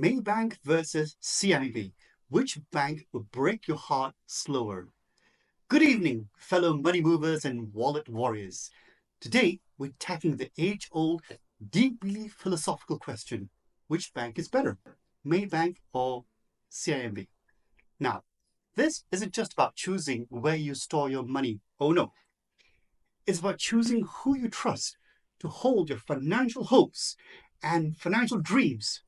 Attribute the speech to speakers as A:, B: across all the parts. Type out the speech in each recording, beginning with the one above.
A: Maybank versus CIMB. Which bank will break your heart slower? Good evening, fellow money movers and wallet warriors. Today, we're tackling the age-old, deeply philosophical question: which bank is better, Maybank or CIMB? Now, this isn't just about choosing where you store your money. Oh no, it's about choosing who you trust to hold your financial hopes and financial dreams,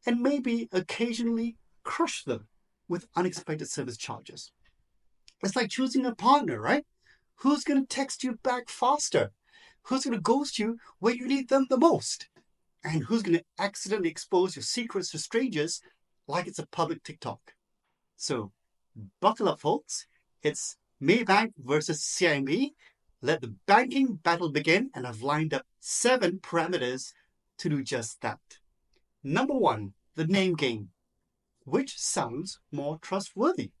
A: and maybe occasionally crush them with unexpected service charges. It's like choosing a partner, right? Who's going to text you back faster? Who's going to ghost you when you need them the most? And who's going to accidentally expose your secrets to strangers like it's a public TikTok? So, buckle up, folks. It's Maybank versus CIMB. Let the banking battle begin, and I've lined up 7 parameters to do just that. Number 1, the name game. Which sounds more trustworthy?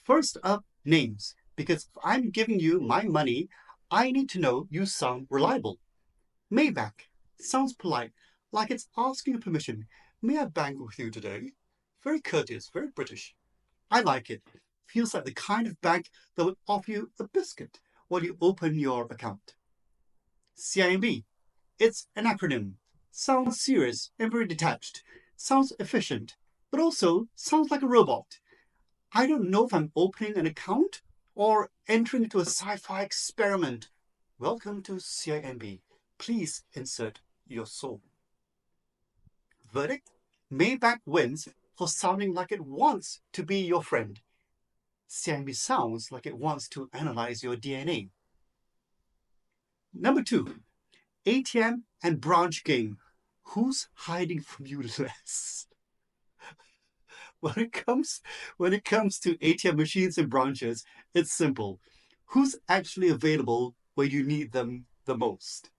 A: First up, names. Because if I'm giving you my money, I need to know you sound reliable. Maybank sounds polite, like it's asking permission. May I bank with you today? Very courteous, very British. I like it. Feels like the kind of bank that would offer you a biscuit while you open your account. CIMB. It's an acronym. Sounds serious and very detached. Sounds efficient, but also sounds like a robot. I don't know if I'm opening an account or entering into a sci-fi experiment. Welcome to CIMB. Please insert your soul. Verdict? Maybank wins for sounding like it wants to be your friend. CIMB sounds like it wants to analyze your DNA. Number 2, ATM and branch game. Who's hiding from you less? When it comes to ATM machines and branches, it's simple. Who's actually available when you need them the most?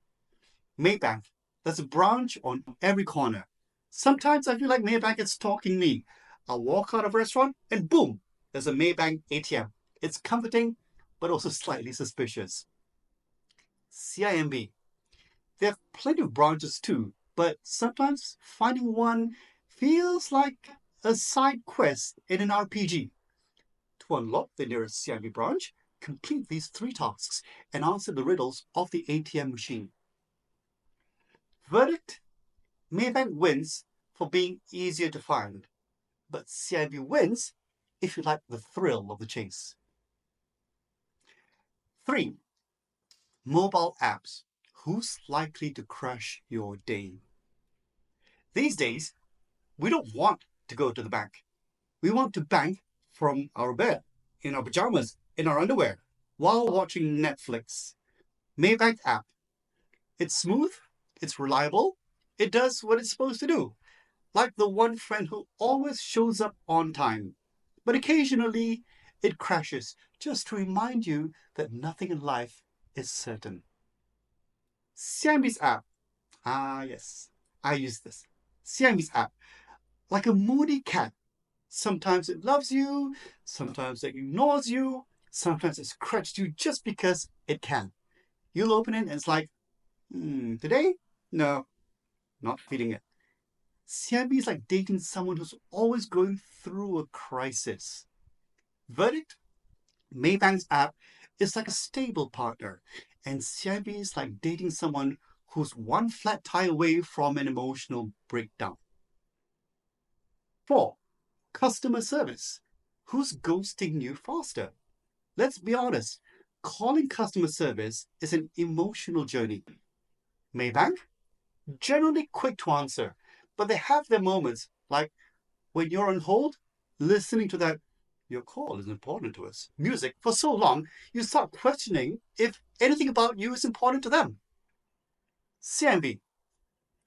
A: Maybank. There's a branch on every corner. Sometimes I feel like Maybank is stalking me. I'll walk out of a restaurant and boom, there's a Maybank ATM. It's comforting, but also slightly suspicious. CIMB. There are plenty of branches too, but sometimes finding one feels like a side quest in an RPG. To unlock the nearest CIMB branch, complete these 3 tasks and answer the riddles of the ATM machine. Verdict? Maybank wins for being easier to find, but CIMB wins if you like the thrill of the chase. 3. Mobile apps. Who's likely to crash your day? These days, we don't want to go to the bank. We want to bank from our bed, in our pajamas, in our underwear, while watching Netflix. Maybank app. It's smooth, it's reliable, it does what it's supposed to do. Like the one friend who always shows up on time. But occasionally, it crashes just to remind you that nothing in life is certain. CIMB's app. Ah, yes, I use this. CIMB's app. Like a moody cat. Sometimes it loves you, sometimes it ignores you, sometimes it scratches you just because it can. You'll open it and it's like, today? No, not feeling it. CIMB is like dating someone who's always going through a crisis. Verdict? Maybank's app is like a stable partner, and CIMB is like dating someone who's one flat tire away from an emotional breakdown. 4. Customer service. Who's ghosting you faster? Let's be honest, calling customer service is an emotional journey. Maybank? Generally quick to answer, but they have their moments, like when you're on hold, listening to that "your call is important to us" music for so long, you start questioning if anything about you is important to them. CIMB.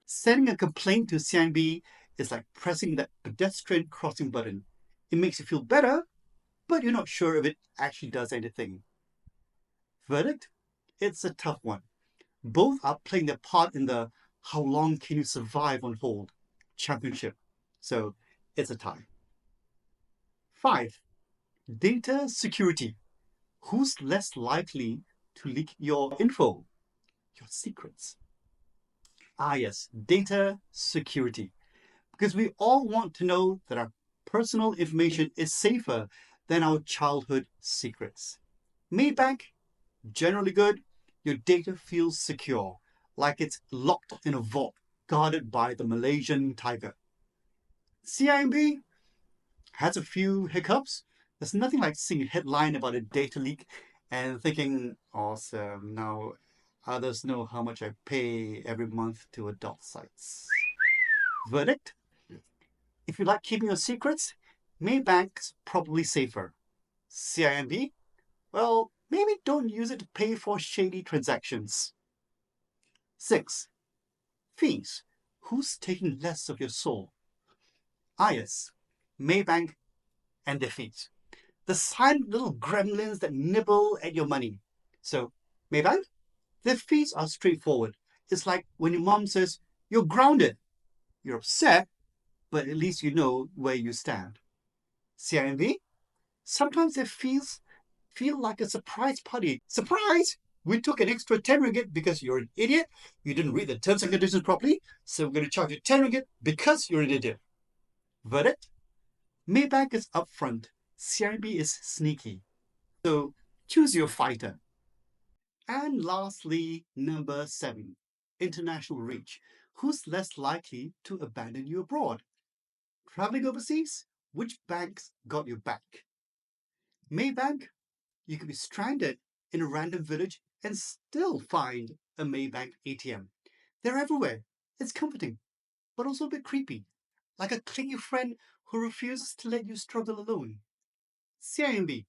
A: Sending a complaint to CIMB is like pressing that pedestrian crossing button. It makes you feel better, but you're not sure if it actually does anything. Verdict? It's a tough one. Both are playing their part in the "how long can you survive on hold" championship. So it's a tie. 5. Data security. Who's less likely to leak your info, your secrets? Ah, yes, data security. because we all want to know that our personal information is safer than our childhood secrets. Maybank, generally good. Your data feels secure, like it's locked in a vault guarded by the Malaysian tiger. CIMB has a few hiccups. There's nothing like seeing a headline about a data leak and thinking, awesome, now others know how much I pay every month to adult sites. Verdict? If you like keeping your secrets, Maybank's probably safer. CIMB? Well, maybe don't use it to pay for shady transactions. 6. Fees. Who's taking less of your soul? IS, Maybank, and their fees. The silent little gremlins that nibble at your money. So, Maybank, their fees are straightforward. It's like when your mom says, you're grounded. You're upset, but at least you know where you stand. CIMB, sometimes their fees feel like a surprise party. Surprise! We took an extra 10 ringgit because you're an idiot. You didn't read the terms and conditions properly, so we're going to charge you 10 ringgit because you're an idiot. Verdict? Maybank is upfront. CIB is sneaky. So choose your fighter. And lastly, number 7, international reach. Who's less likely to abandon you abroad? Traveling overseas? Which banks got your back? Maybank? You could be stranded in a random village and still find a Maybank ATM. They're everywhere. It's comforting, but also a bit creepy, like a clingy friend who refuses to let you struggle alone. CIMB,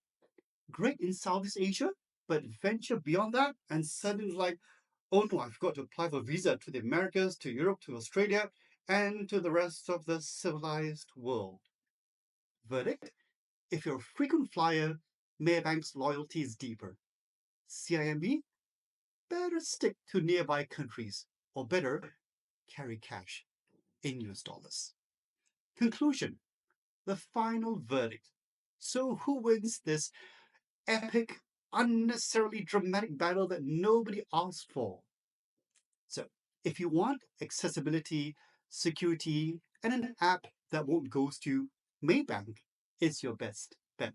A: great in Southeast Asia, but venture beyond that and suddenly like, oh no, I've got to apply for a visa to the Americas, to Europe, to Australia, and to the rest of the civilized world. Verdict? If you're a frequent flyer, Maybank's loyalty is deeper. CIMB? Better stick to nearby countries, or better, carry cash in US dollars. Conclusion, the final verdict. So, who wins this epic, unnecessarily dramatic battle that nobody asked for? So, if you want accessibility, security, and an app that won't ghost you, Maybank is your best bet.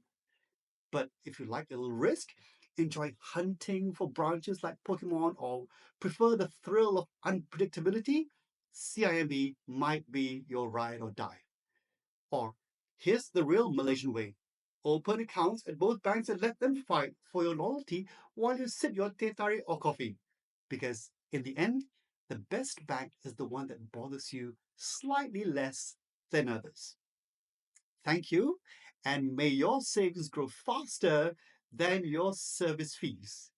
A: But if you like a little risk, enjoy hunting for branches like Pokemon, or prefer the thrill of unpredictability, CIMB might be your ride or die. Or here's the real Malaysian way. Open accounts at both banks and let them fight for your loyalty while you sip your teh tarik or coffee. Because in the end, the best bank is the one that bothers you slightly less than others. Thank you, and may your savings grow faster than your service fees.